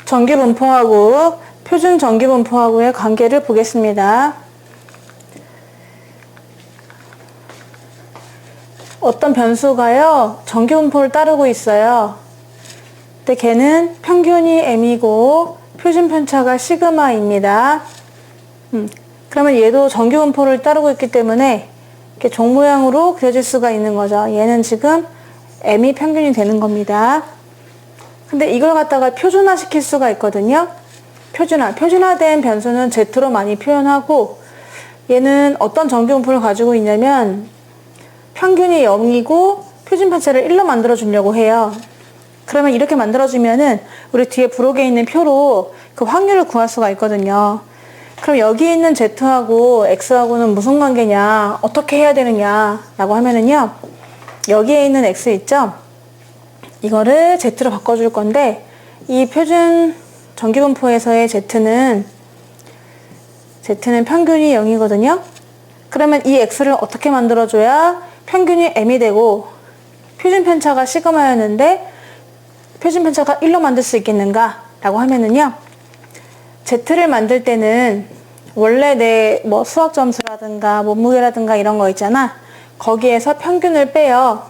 정기분포하고 표준 정기분포하고의 관계를 보겠습니다. 어떤 변수가요, 정기분포를 따르고 있어요. 근데 걔는 평균이 m이고 표준 편차가 시그마입니다. 그러면 얘도 정기분포를 따르고 있기 때문에 이렇게 종 모양으로 그려질 수가 있는 거죠. 얘는 지금 m이 평균이 되는 겁니다. 근데 이걸 갖다가 표준화 시킬 수가 있거든요. 표준화된 변수는 z로 많이 표현하고, 얘는 어떤 정기분포를 가지고 있냐면 평균이 0이고 표준 편차를 1로 만들어 주려고 해요. 그러면 이렇게 만들어주면은 우리 뒤에 부록에 있는 표로 그 확률을 구할 수가 있거든요. 그럼 여기 있는 z하고 x하고는 무슨 관계냐, 어떻게 해야 되느냐 라고 하면은요, 여기에 있는 x 있죠? 이거를 z로 바꿔줄 건데, 이 표준 정기분포에서의 z는 평균이 0이거든요. 그러면 이 x를 어떻게 만들어줘야 평균이 m이 되고 표준 편차가 시그마였는데 표준 편차가 1로 만들 수 있겠는가 라고 하면은요, z를 만들 때는 원래 내 뭐 수학 점수라든가 몸무게라든가 이런 거 있잖아. 거기에서 평균을 빼요.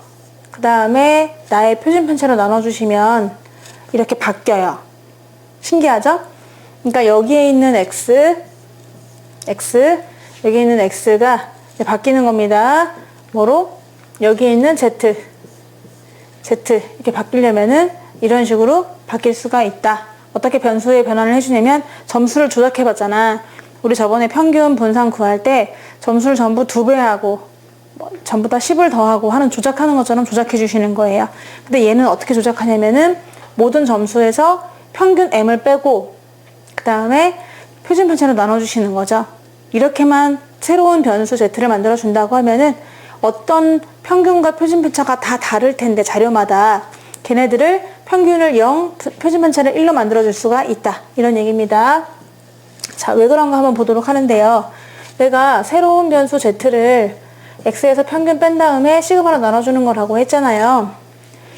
그 다음에 나의 표준 편차로 나눠주시면 이렇게 바뀌어요. 신기하죠? 그러니까 여기에 있는 x, 여기 있는 x가 바뀌는 겁니다. 뭐로? 여기에 있는 z 이렇게 바뀌려면은 이런 식으로 바뀔 수가 있다. 어떻게 변수의 변환을 해주냐면, 점수를 조작해봤잖아. 우리 저번에 평균 분산 구할 때 점수를 전부 2배하고 전부 다 10을 더하고 하는 조작하는 것처럼 조작해 주시는 거예요. 근데 얘는 어떻게 조작하냐면은 모든 점수에서 평균 m을 빼고 그 다음에 표준 편차로 나눠주시는 거죠. 이렇게만 새로운 변수 z를 만들어 준다고 하면은 어떤 평균과 표준 편차가 다 다를 텐데 자료마다 걔네들을 평균을 0, 표준 편차를 1로 만들어 줄 수가 있다. 이런 얘기입니다. 자, 왜 그런가 한번 보도록 하는데요. 내가 새로운 변수 z를 x에서 평균 뺀 다음에 시그마로 나눠주는 거라고 했잖아요.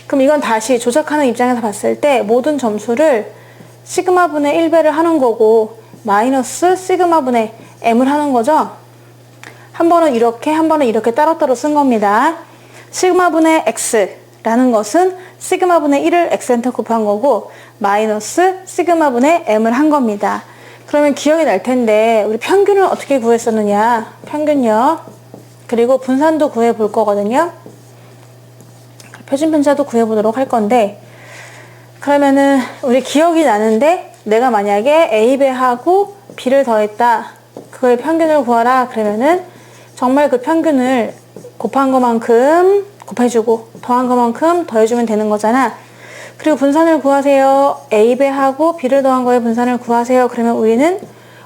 그럼 이건 다시 조작하는 입장에서 봤을 때 모든 점수를 시그마분의 1배를 하는 거고 마이너스 시그마분의 m을 하는 거죠. 한 번은 이렇게, 한 번은 이렇게 따로따로 쓴 겁니다. 시그마분의 x라는 것은 시그마분의 1을 x한테 곱한 거고 마이너스 시그마분의 m을 한 겁니다. 그러면 기억이 날 텐데 우리 평균을 어떻게 구했었느냐. 평균요. 그리고 분산도 구해볼 거거든요. 표준 편차도 구해보도록 할 건데, 그러면은 우리 기억이 나는데 내가 만약에 a배하고 b를 더했다. 그거의 평균을 구하라. 그러면은 정말 그 평균을 곱한 것만큼 곱해주고 더한 것만큼 더해주면 되는 거잖아. 그리고 분산을 구하세요. a배하고 b를 더한 거의 분산을 구하세요. 그러면 우리는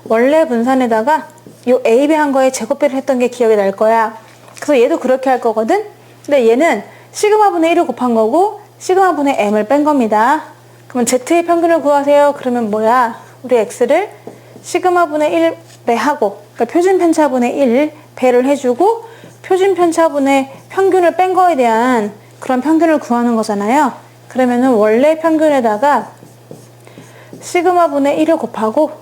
원래 분산에다가 요 a배한 거에 제곱배를 했던 게 기억이 날 거야. 그래서 얘도 그렇게 할 거거든. 근데 얘는 시그마분의 1을 곱한 거고 시그마분의 m을 뺀 겁니다. 그러면 z의 평균을 구하세요. 그러면 뭐야? 우리 x를 시그마분의 1배 하고, 그러니까 표준 편차분의 1배를 해주고 표준 편차분의 평균을 뺀 거에 대한 그런 평균을 구하는 거잖아요. 그러면은 원래 평균에다가 시그마분의 1을 곱하고,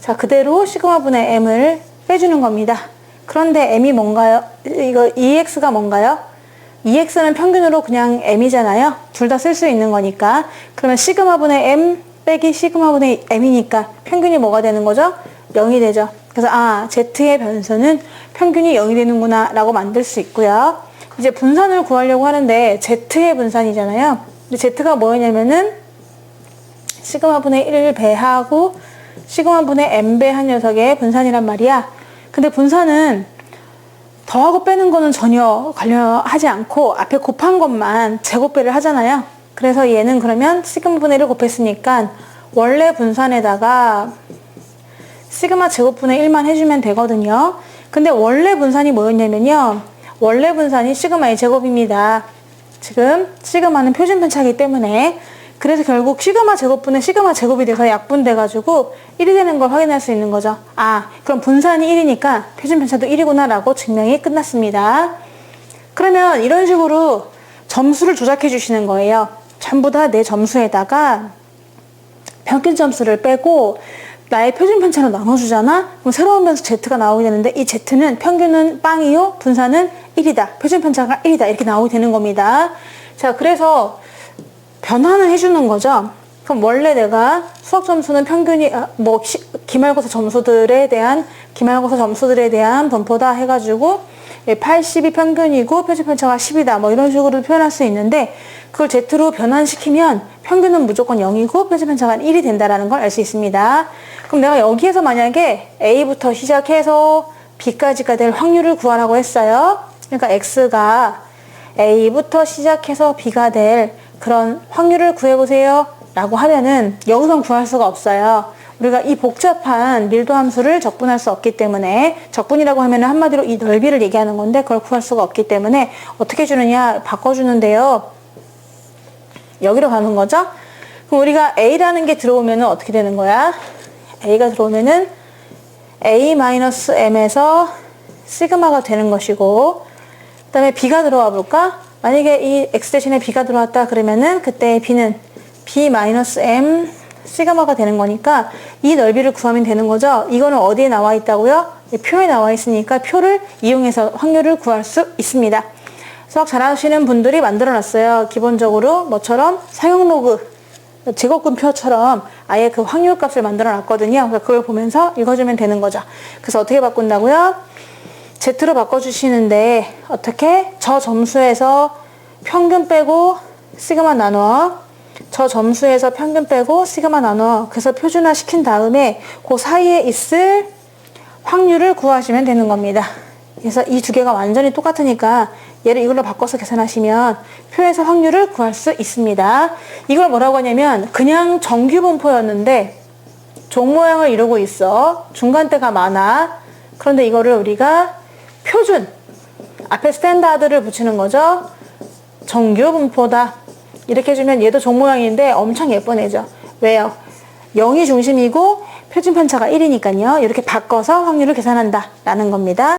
자, 그대로 시그마분의 m을 빼주는 겁니다. 그런데 m이 뭔가요? 이거 EX가 뭔가요? EX는 평균으로 그냥 m이잖아요. 둘 다 쓸 수 있는 거니까. 그러면 시그마분의 m 빼기 시그마분의 m이니까 평균이 뭐가 되는 거죠? 0이 되죠. 그래서 z의 변수는 평균이 0이 되는구나 라고 만들 수 있고요. 이제 분산을 구하려고 하는데 z의 분산이잖아요. 근데 z가 뭐였냐면은 시그마분의 1을 배하고 시그마분의 m배 한 녀석의 분산이란 말이야. 근데 분산은 더하고 빼는 거는 전혀 관여하지 않고 앞에 곱한 것만 제곱배를 하잖아요. 그래서 얘는 그러면 시그마분의 1을 곱했으니까 원래 분산에다가 시그마 제곱분의 1만 해주면 되거든요. 근데 원래 분산이 뭐였냐면요. 원래 분산이 시그마의 제곱입니다. 지금 시그마는 표준 편차이기 때문에, 그래서 결국 시그마 제곱분의 시그마 제곱이 돼서 약분돼가지고 1이 되는 걸 확인할 수 있는 거죠. 그럼 분산이 1이니까 표준 편차도 1이구나 라고 증명이 끝났습니다. 그러면 이런 식으로 점수를 조작해 주시는 거예요. 전부 다 내 점수에다가 평균 점수를 빼고 나의 표준 편차로 나눠주잖아? 그럼 새로운 변수 Z가 나오게 되는데 이 Z는 평균은 빵이요, 분산은 1이다, 표준 편차가 1이다 이렇게 나오게 되는 겁니다. 자, 그래서 변환을 해주는 거죠. 그럼 원래 내가 수학 점수는 평균이 기말고사 점수들에 대한 분포다 해가지고 80이 평균이고 표준 편차가 10이다 뭐 이런 식으로 표현할 수 있는데 그걸 Z로 변환시키면 평균은 무조건 0이고 표준 편차가 1이 된다라는 걸 알 수 있습니다. 그럼 내가 여기에서 만약에 A부터 시작해서 B까지가 될 확률을 구하라고 했어요. 그러니까 X가 A부터 시작해서 B가 될 그런 확률을 구해보세요 라고 하면은 여기선 구할 수가 없어요. 우리가 이 복잡한 밀도 함수를 적분할 수 없기 때문에, 적분이라고 하면은 한마디로 이 넓이를 얘기하는 건데 그걸 구할 수가 없기 때문에 어떻게 주느냐, 바꿔주는데요. 여기로 가는 거죠. 그럼 우리가 A라는 게 들어오면은 어떻게 되는 거야? A가 들어오면은 A-M에서 시그마가 되는 것이고, 그 다음에 B가 들어와 볼까? 만약에 이 X 대신에 B가 들어왔다 그러면은 그때 B는 B-M 시그마가 되는 거니까 이 넓이를 구하면 되는 거죠. 이거는 어디에 나와 있다고요? 표에 나와 있으니까 표를 이용해서 확률을 구할 수 있습니다. 수학 잘하시는 분들이 만들어 놨어요. 기본적으로 뭐처럼 사용 로그 제곱근표처럼 아예 그 확률 값을 만들어 놨거든요. 그걸 보면서 읽어주면 되는 거죠. 그래서 어떻게 바꾼다고요? Z로 바꿔주시는데 어떻게? 저 점수에서 평균 빼고 시그마 나눠, 저 점수에서 평균 빼고 시그마 나눠. 그래서 표준화 시킨 다음에 그 사이에 있을 확률을 구하시면 되는 겁니다. 그래서 이 두 개가 완전히 똑같으니까 얘를 이걸로 바꿔서 계산하시면 표에서 확률을 구할 수 있습니다. 이걸 뭐라고 하냐면 그냥 정규 분포였는데 종 모양을 이루고 있어. 중간대가 많아. 그런데 이거를 우리가 표준, 앞에 스탠다드를 붙이는 거죠. 정규 분포다. 이렇게 해주면 얘도 종 모양인데 엄청 예쁜 애죠. 왜요? 0이 중심이고 표준 편차가 1이니까요. 이렇게 바꿔서 확률을 계산한다 라는 겁니다.